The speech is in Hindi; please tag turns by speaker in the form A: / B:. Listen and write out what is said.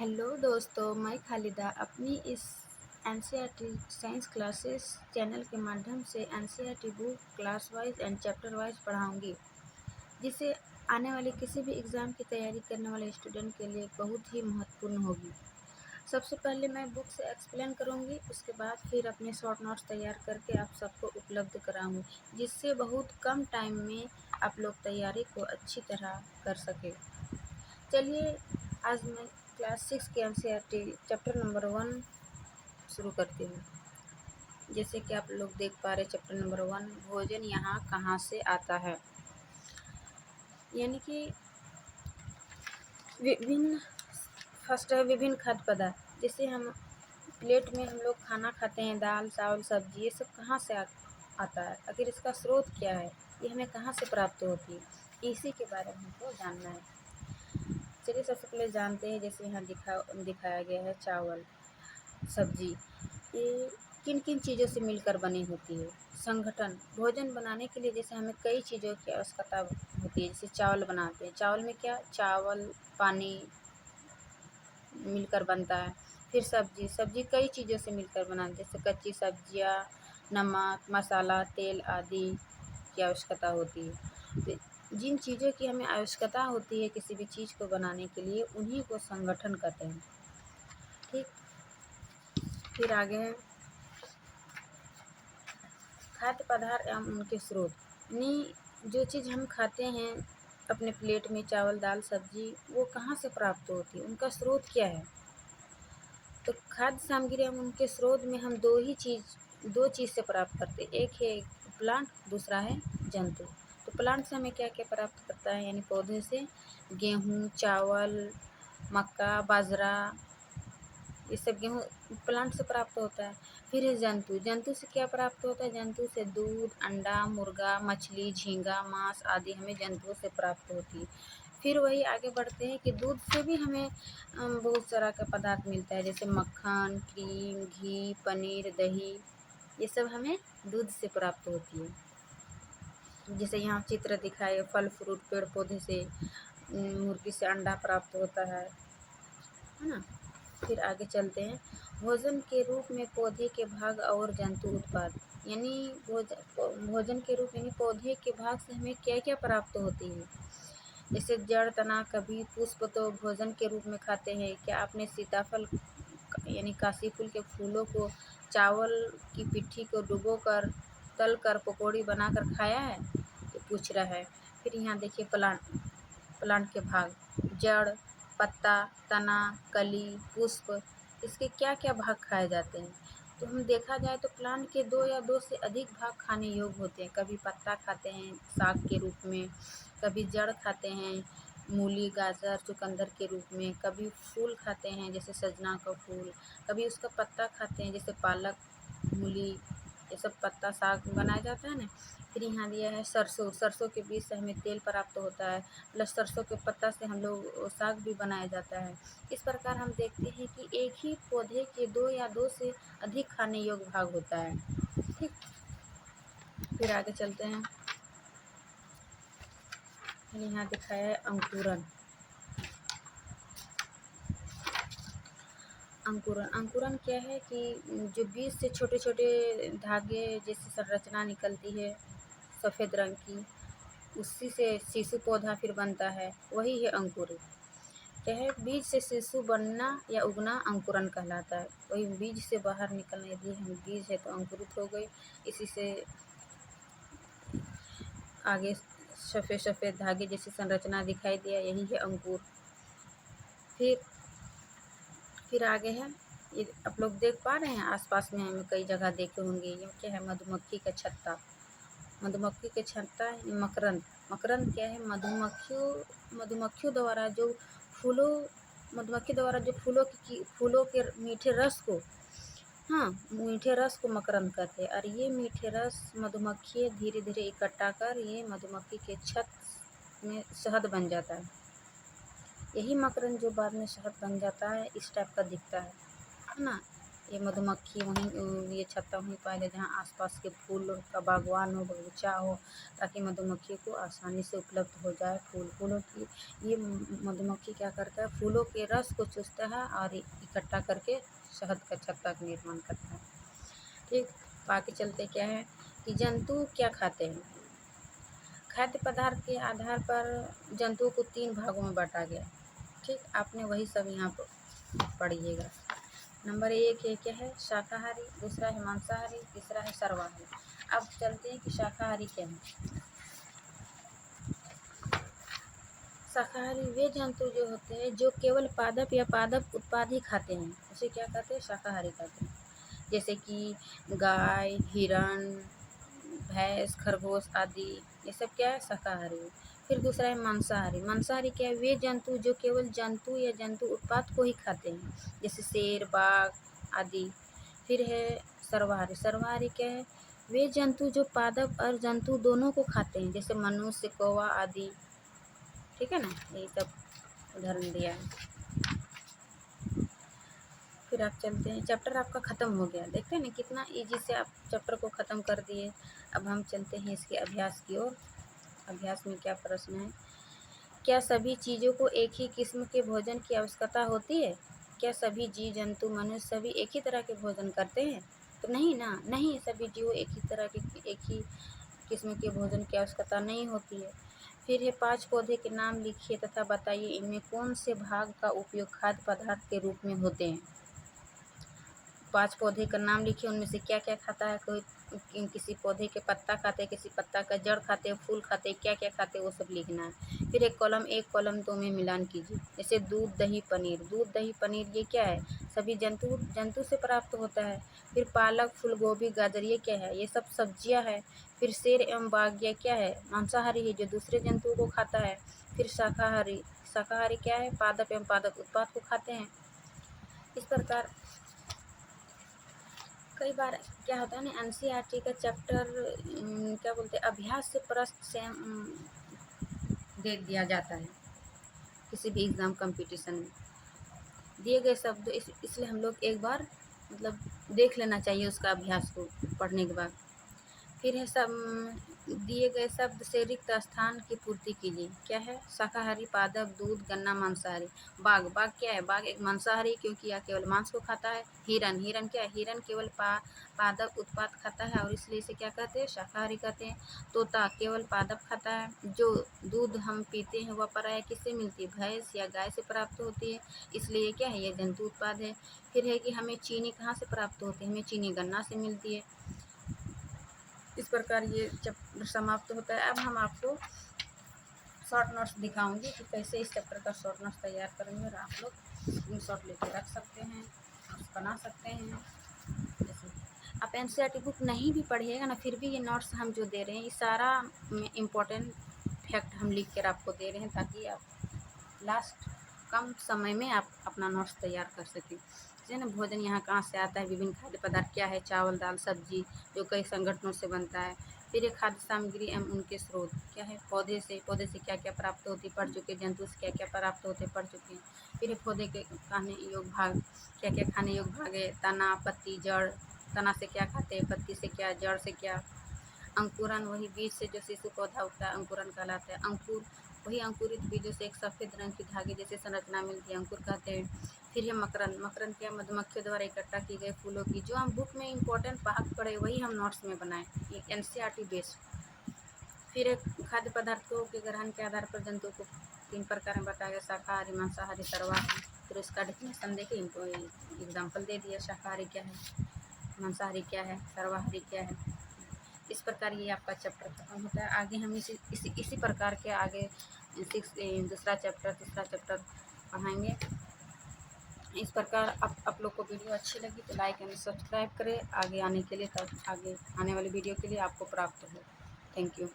A: हेलो दोस्तों, मैं खालिदा अपनी इस एनसीईआरटी साइंस क्लासेस चैनल के माध्यम से NCERT book class wise and chapter wise पढ़ाऊंगी, जिससे आने वाले किसी भी एग्ज़ाम की तैयारी करने वाले स्टूडेंट के लिए बहुत ही महत्वपूर्ण होगी। सबसे पहले मैं बुक से एक्सप्लेन करूंगी, उसके बाद फिर अपने शॉर्ट नोट्स तैयार करके आप सबको उपलब्ध कराऊंगी, जिससे बहुत कम टाइम में आप लोग तैयारी को अच्छी तरह कर सकें। चलिए, आज मैं क्लास 6 के एनसीईआरटी चैप्टर नंबर 1 शुरू करती हूँ। जैसे कि आप लोग देख पा रहे, चैप्टर नंबर 1 भोजन यहाँ कहाँ से आता है। यानी कि विभिन्न फर्स्ट है विभिन्न खाद्य पदार्थ। जैसे हम प्लेट में हम लोग खाना खाते हैं, दाल चावल सब्जी, ये सब कहाँ से आता है, आखिर इसका स्रोत क्या है, ये हमें कहाँ से प्राप्त होती है, इसी के बारे में हमको जानना है। चलिए सबसे पहले जानते हैं। जैसे यहाँ दिखाया गया है चावल सब्जी, ये किन किन चीज़ों से मिलकर बनी होती है। संगठन भोजन बनाने के लिए जैसे हमें कई चीज़ों की आवश्यकता होती है। जैसे चावल बनाते हैं, चावल में क्या, चावल पानी मिलकर बनता है। फिर सब्जी कई चीज़ों से मिलकर बनाते हैं, जैसे कच्ची सब्जियाँ, नमक मसाला तेल आदि की आवश्यकता होती है। तो जिन चीज़ों की हमें आवश्यकता होती है किसी भी चीज़ को बनाने के लिए, उन्हीं को संगठन कहते हैं। ठीक, फिर आगे है खाद्य पदार्थ एवं उनके स्रोत। यानी जो चीज़ हम खाते हैं अपने प्लेट में, चावल दाल सब्जी, वो कहाँ से प्राप्त होती है, उनका स्रोत क्या है। तो खाद्य सामग्री एवं उनके स्रोत में हम दो चीज़ से प्राप्त करते हैं। एक है प्लांट, दूसरा है जंतु। तो प्लांट से हमें क्या क्या प्राप्त करता है, यानी पौधे से गेहूँ चावल मक्का बाजरा, ये सब गेहूँ प्लांट से प्राप्त होता है। फिर है जंतु से क्या प्राप्त होता है, जंतु से दूध अंडा मुर्गा मछली झींगा मांस आदि हमें जंतुओं से प्राप्त होती है। फिर वही आगे बढ़ते हैं कि दूध से भी हमें बहुत तरह का पदार्थ मिलता है, जैसे मक्खन क्रीम घी पनीर दही, ये सब हमें दूध से प्राप्त होती है। जैसे यहाँ चित्र दिखाए, फल फ्रूट पेड़ पौधे से, मुर्गी से अंडा प्राप्त होता है ना। फिर आगे चलते हैं, भोजन के रूप में पौधे के भाग और जंतु उत्पाद। यानी भोजन के रूप यानी पौधे के भाग से हमें क्या क्या प्राप्त होती है। जैसे जड़ तना कभी पुष्प तो भोजन के रूप में खाते हैं। क्या आपने सीताफल यानी काशी फूल के फूलों को चावल की पिट्ठी को डुबोकर तल कर पकौड़ी बनाकर खाया है, तो पूछ रहा है। फिर यहाँ देखिए प्लांट के भाग, जड़ पत्ता तना कली पुष्प, इसके क्या क्या भाग खाए जाते हैं। तो हम देखा जाए तो प्लांट के दो या दो से अधिक भाग खाने योग्य होते हैं। कभी पत्ता खाते हैं साग के रूप में, कभी जड़ खाते हैं मूली गाजर चुकंदर के रूप में, कभी फूल खाते हैं जैसे सजना का फूल, कभी उसका पत्ता खाते हैं जैसे पालक मूली, ये सब पत्ता साग बनाया जाता है ना। फिर यहाँ दिया है सरसों के बीज से हमें तेल प्राप्त होता है, प्लस सरसों के पत्ता से हम लोग साग भी बनाया जाता है। इस प्रकार हम देखते हैं कि एक ही पौधे के दो या दो से अधिक खाने योग्य भाग होता है। ठीक, फिर आगे चलते हैं। यहाँ दिखाया है अंकुरन। अंकुरन क्या है कि जो बीज से छोटे छोटे धागे जैसी संरचना निकलती है सफ़ेद रंग की, उसी से शिशु पौधा फिर बनता है, वही है अंकुर। क्या है, बीज से शिशु बनना या उगना अंकुरन कहलाता है। वही बीज से बाहर निकलना, यदि हम बीज है तो अंकुरित हो गई, इसी से आगे सफ़ेद सफ़ेद धागे जैसी संरचना दिखाई दिया, यही है अंकुर। फिर आगे है, ये आप लोग देख पा रहे हैं आसपास में हमें कई जगह देखे होंगे, ये क्या है, मधुमक्खी का छत्ता। मधुमक्खी के छत्ता है मकरंद। मकरंद क्या है, मधुमक्खियों द्वारा जो फूलों मधुमक्खी द्वारा जो फूलों के मीठे रस को, हाँ मीठे रस को मकरंद कहते हैं। और ये मीठे रस मधुमक्खी धीरे धीरे इकट्ठा कर ये मधुमक्खी के छत्त में शहद बन जाता है। यही मकरंद जो बाद में शहद बन जाता है, इस टाइप का दिखता है ना। ये मधुमक्खी वहीं ये छत्ता वहीं पाले जहाँ आसपास के फूल का बागवान हो, बगीचा हो, ताकि मधुमक्खी को आसानी से उपलब्ध हो जाए फूलों की। ये मधुमक्खी क्या करता है, फूलों के रस को चूसता है और इकट्ठा करके शहद का छत्ता का निर्माण करता है। ठीक, बाकी चलते क्या है कि जंतु क्या खाते हैं। खाद्य पदार्थ के आधार पर जंतुओं को 3 भागों में बांटा गया। ठीक, आपने वही सब यहाँ पर पढ़िएगा। नंबर 1 है क्या है, शाकाहारी, दूसरा है मांसाहारी, तीसरा है सर्वाहारी। अब चलते हैं कि शाकाहारी क्या है। शाकाहारी वे जंतु जो होते हैं जो केवल पादप या पादप उत्पाद ही खाते हैं, उसे क्या कहते हैं, शाकाहारी कहते हैं। जैसे कि गाय, हिरण, भैंस, खरगोश आदि, ये सब क्या है, शाकाहारी। फिर दूसरा है मांसाहारी। मांसाहारी क्या है, वे जंतु जो केवल जंतु या जंतु उत्पाद को ही खाते हैं, जैसे शेर, बाघ आदि। फिर है सर्वाहारी। सर्वाहारी क्या है, वे जंतु जो पादप और जंतु दोनों को खाते हैं, जैसे मनुष्य, कौवा आदि। ठीक है ना, यही सब उदाहरण दिया है। फिर आप चलते हैं, चैप्टर आपका ख़त्म हो गया। देखते हैं ना कितना इजी से आप चैप्टर को ख़त्म कर दिए। अब हम चलते हैं इसके अभ्यास की ओर। अभ्यास में क्या प्रश्न है, क्या सभी चीज़ों को एक ही किस्म के भोजन की आवश्यकता होती है। क्या सभी जीव जंतु मनुष्य सभी एक ही तरह के भोजन करते हैं, तो नहीं ना, नहीं, सभी जीवों एक ही किस्म के भोजन की आवश्यकता नहीं होती है। फिर है 5 पौधे के नाम लिखिए तथा बताइए इनमें कौन से भाग का उपयोग खाद्य पदार्थ के रूप में होते हैं। 5 पौधे का नाम लिखिए, उनमें से क्या क्या खाता है। कोई किसी पौधे के पत्ता खाते हैं, किसी पत्ता का जड़ खाते हैं, फूल खाते हैं, क्या क्या खाते हैं वो सब लिखना है। फिर एक कॉलम 1 कॉलम 2 में मिलान कीजिए। जैसे दूध, दही, पनीर। दूध, दही, पनीर ये क्या है, सभी जंतु से प्राप्त होता है। फिर पालक, फूल गोभी, गाजर ये क्या है, ये सब सब्जियां है। फिर शेर एवं बाघ ये क्या है, मांसाहारी है जो दूसरे जंतुओं को खाता है। फिर शाकाहारी, शाकाहारी क्या है, पादप एवं पादप उत्पाद को खाते हैं। इस प्रकार कई बार क्या होता है ना, एनसीईआरटी का चैप्टर क्या बोलते हैं, अभ्यास से प्रश्न से दे दिया जाता है किसी भी एग्ज़ाम कंपटीशन में। दिए गए शब्द इसलिए हम लोग एक बार मतलब देख लेना चाहिए उसका अभ्यास को पढ़ने के बाद। फिर है सब दिए गए शब्द से रिक्त स्थान की पूर्ति कीजिए। क्या है, शाकाहारी, पादप, दूध, गन्ना, मांसाहारी। बाघ, बाघ क्या है, बाघ एक मांसाहारी क्योंकि यह केवल मांस को खाता है। हिरन, हिरन क्या है, हिरन केवल पादप उत्पाद खाता है और इसलिए इसे क्या कहते हैं, शाकाहारी कहते हैं। तोता केवल पादप खाता है। जो दूध हम पीते हैं वह प्रायः किससे मिलती है, भैंस या गाय से प्राप्त होती है, इसलिए क्या है, यह जंतु उत्पाद है। फिर है कि हमें चीनी कहाँ से प्राप्त होती है, हमें चीनी गन्ना से मिलती है। इस प्रकार ये चैप्टर समाप्त होता है। अब हम आपको शॉर्ट नोट्स दिखाऊंगी कि कैसे इस चैप्टर का शॉर्ट नोट्स तैयार करेंगे और आप लोग स्क्रीनशॉट लेके रख सकते हैं, बना सकते हैं। जैसे आप एनसीईआरटी बुक नहीं भी पढ़िएगा ना, फिर भी ये नोट्स हम जो दे रहे हैं ये सारा इम्पोर्टेंट फैक्ट हम लिख कर आपको दे रहे हैं ताकि आप लास्ट कम समय में आप अपना नोट्स तैयार कर सकें। जैसे ना भोजन यहाँ कहाँ से आता है, विभिन्न खाद्य पदार्थ क्या है, चावल, दाल, सब्जी जो कई संगठनों से बनता है। फिर एक खाद्य सामग्री एवं उनके स्रोत क्या है, पौधे से क्या क्या प्राप्त होती पढ़ चुके, जंतु से क्या क्या प्राप्त होते पढ़ चुके हैं। फिर पौधे के खाने योग्य भाग, क्या क्या खाने योग्य भाग है, तना, पत्ती, जड़। तना से क्या खाते हैं, पत्ती से क्या, जड़ से क्या। अंकुरन, वही बीज से जो शिशु पौधा उगता है अंकुरन कहलाता है। अंकुर, वही अंकुरित बीजों से एक सफ़ेद रंग की धागे जैसे संरचना मिलती है, अंकुर कहते हैं। फिर है मकरंद, मकरंद क्या, मधुमक्खियों द्वारा इकट्ठा की गई फूलों की। जो हम बुक में इम्पोर्टेंट भाग पढ़े वही हम नोट्स में बनाएं, ये एनसीईआरटी बेस्ड। फिर एक खाद्य पदार्थों के ग्रहण के आधार पर जंतुओं को 3 प्रकार में बताया गया, शाकाहारी, मांसाहारी, सर्वाहारी। फिर उसका डेफिनेशन देखिए, इनको एग्जाम्पल दे दिया, शाकाहारी क्या है, मांसाहारी क्या है, सर्वाहारी क्या है। इस प्रकार ये आपका चैप्टर खत्म होता है। आगे हम इसी प्रकार के आगे दूसरा चैप्टर, तीसरा चैप्टर पढ़ाएंगे। इस प्रकार आप लोग को वीडियो अच्छी लगी तो लाइक एंड सब्सक्राइब करें आगे आने के लिए, तब आगे आने वाली वीडियो के लिए आपको प्राप्त हो। Thank you.